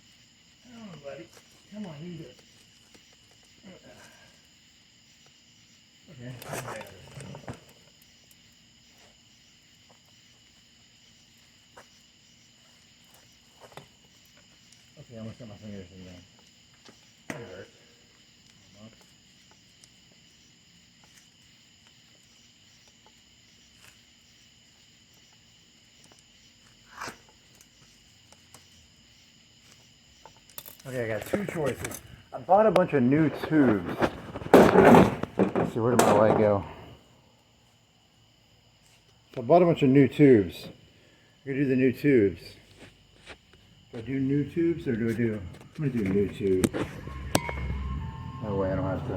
Speaker 1: Come on, buddy. Come on, you do it. Okay. Okay, I'm gonna set my fingers in there. That hurt. Okay, I got 2 choices. I bought a bunch of new tubes. Let's see, where did my light go? So I bought a bunch of new tubes. I'm gonna do the new tubes. Do I do new tubes or do I do? I'm gonna do new tubes. That way I don't have to.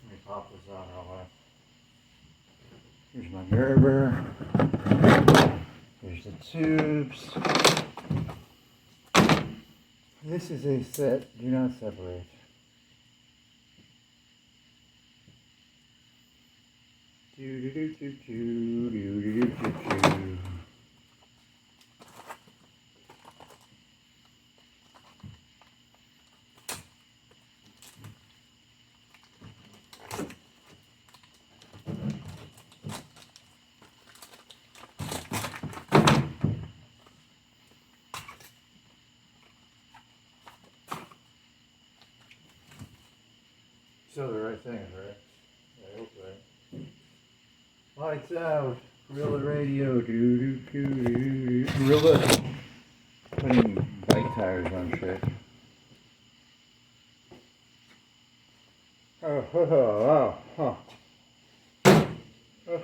Speaker 1: Let me pop this out real quick. Here's my Gerber. Here's the tubes. This is a set. Do not separate. Do do do do do do do do do. Still the right thing, right? I hope right. Lights out. Gorilla radio. Do do do do. Gorilla putting bike tires on shit. Oh, ho, ho, oh, huh. Oh,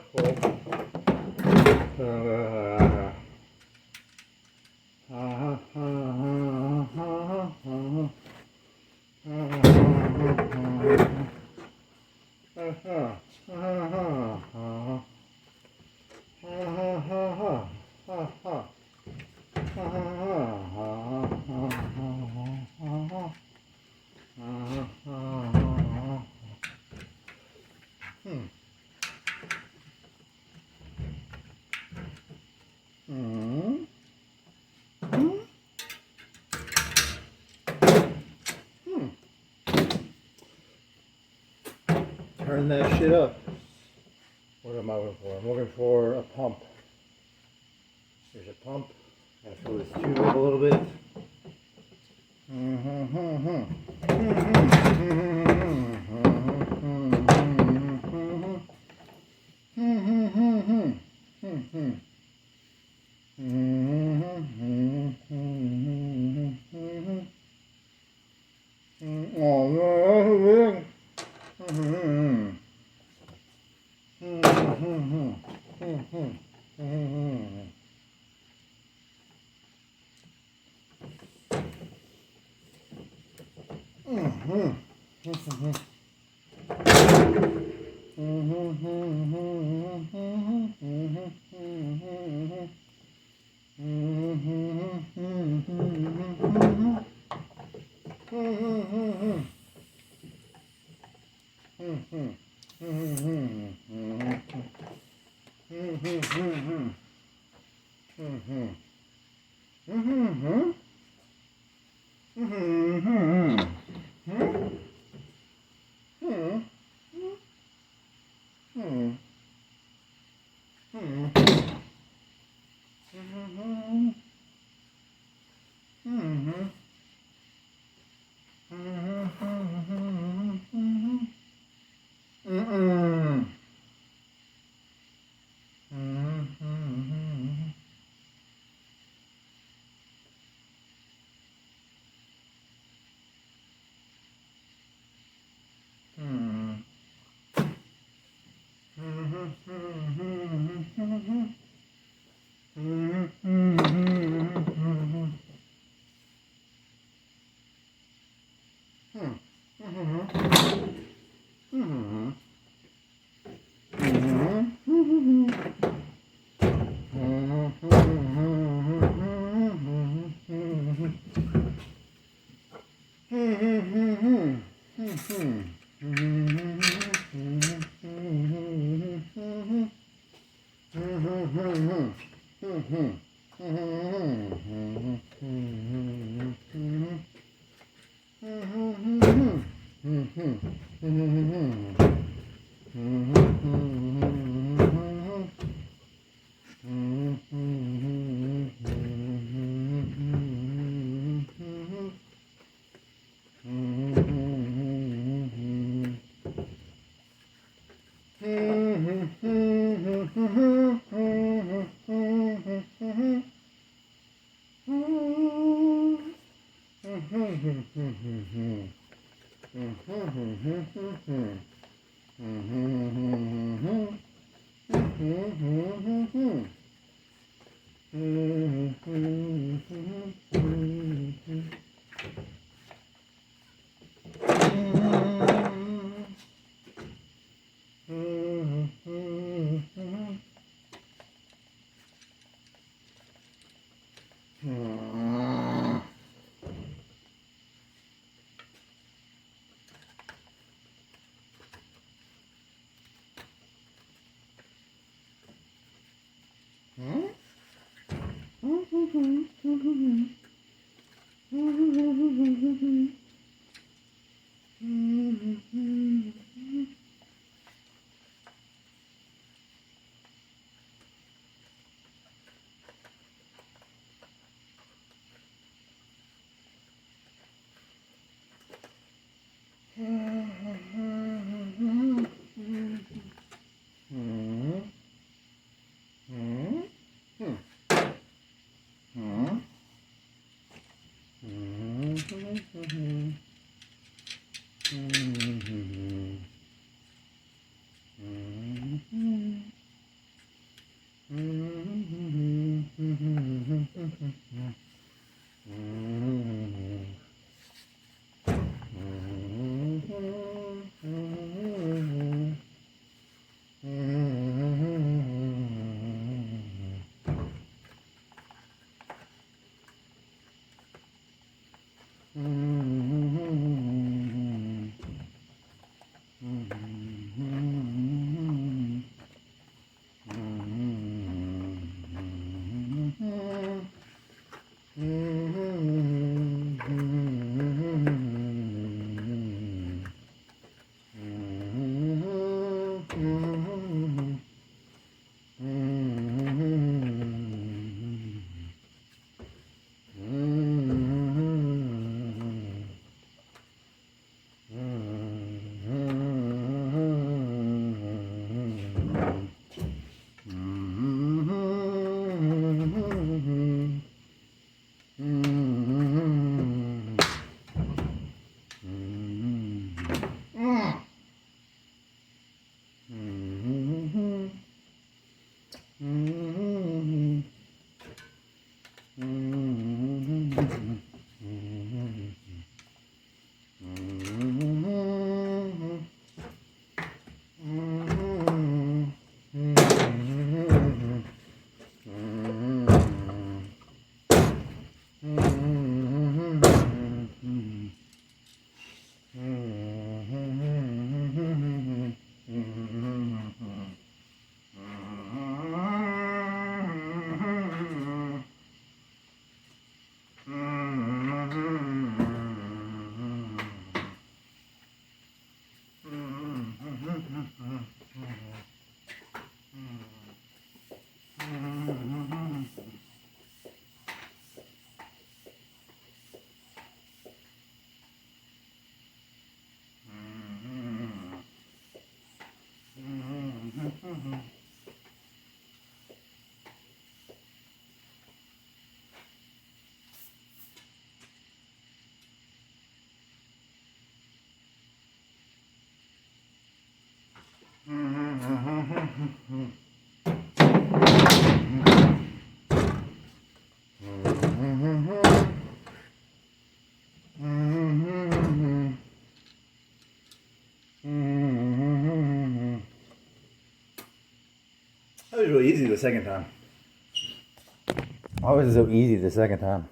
Speaker 1: Turn that shit up. What am I looking for? I'm looking for a pump. There's a pump. Gotta fill this tube up a little bit. That was really easy the second time. Why was it so easy the second time?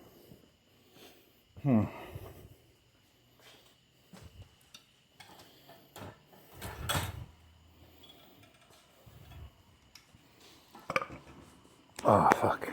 Speaker 1: Oh, fuck.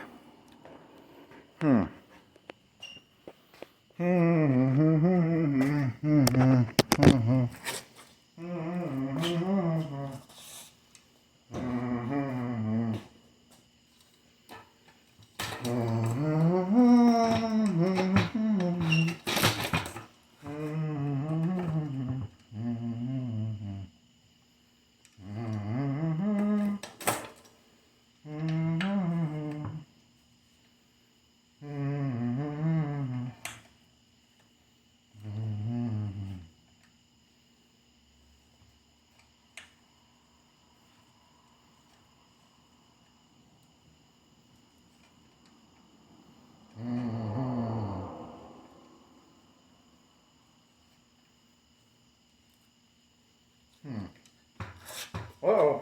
Speaker 1: Uh-oh.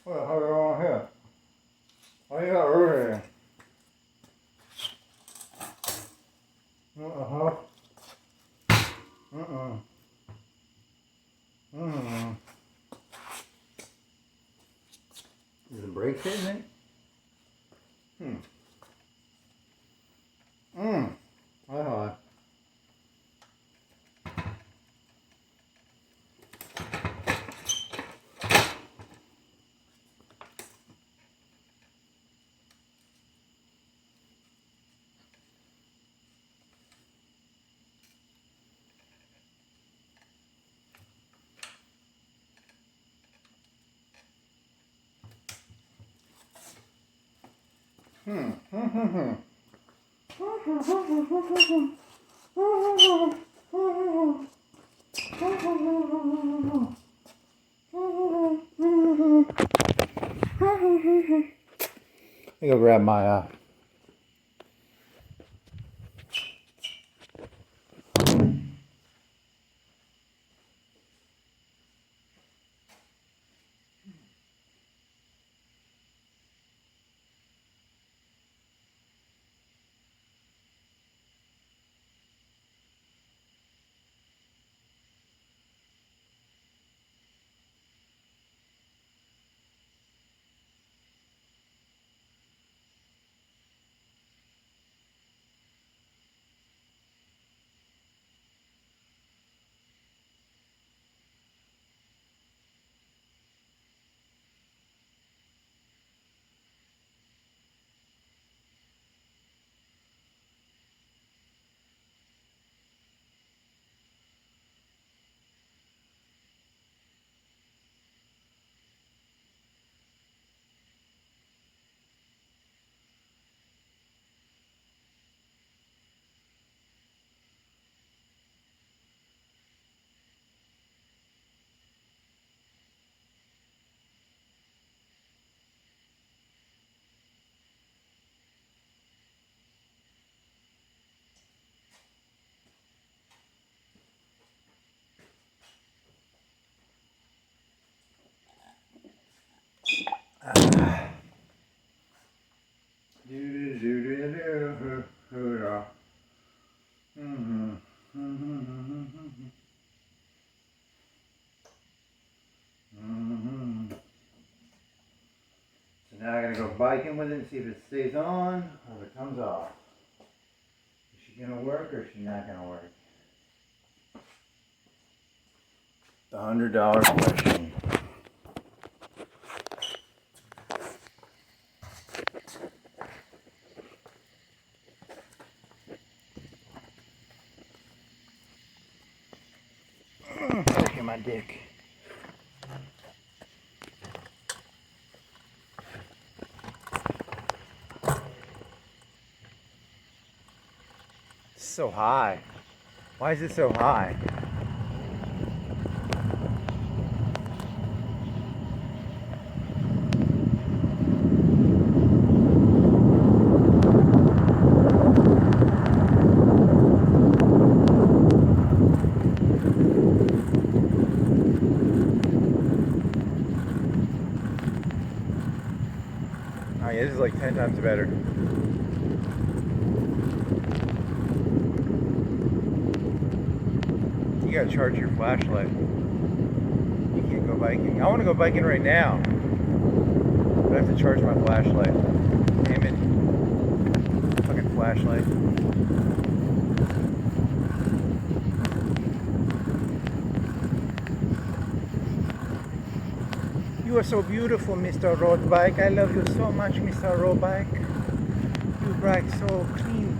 Speaker 1: What the hell is going on here? Why you got root here? What the hell? Is the brake hitting it? High. Let me go grab my biking with it and see if it stays on or if it comes off. Is she gonna work or is she not gonna work? The $100 question. Look at my dick. It's so high. Why is it so high? Oh yeah, this is like 10 times better. You gotta charge your flashlight. You can't go biking. I wanna go biking right now. But I have to charge my flashlight. Damn it. Fucking flashlight. You are so beautiful, Mr. Road Bike. I love you so much, Mr. Road Bike. You ride so cleanly.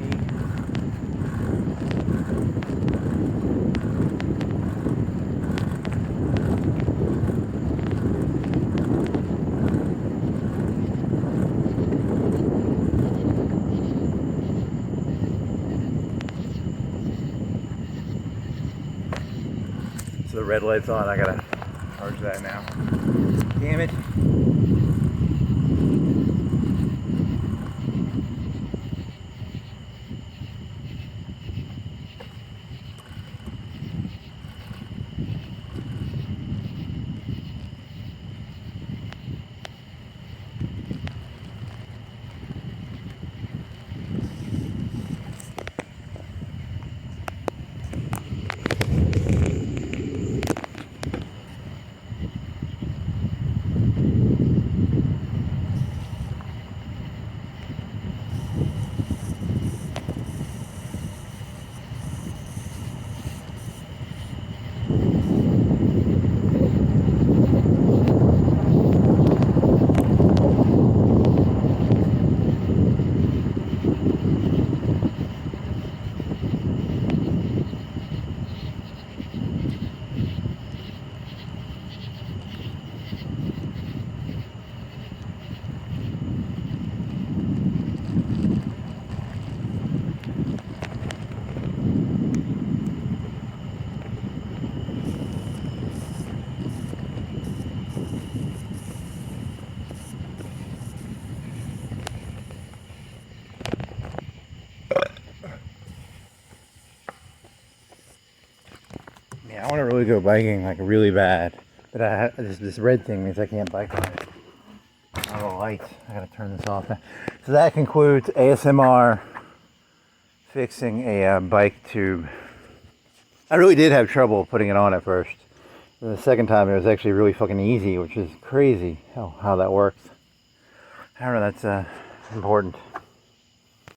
Speaker 1: So the red light's on. I gotta charge that now. Damn it. Yeah, I want to really go biking, like really bad, but this red thing means I can't bike on it. Oh, the lights! I gotta turn this off. So that concludes ASMR fixing a bike tube. I really did have trouble putting it on at first. And the second time it was actually really fucking easy, which is crazy how that works. I don't know. That's important.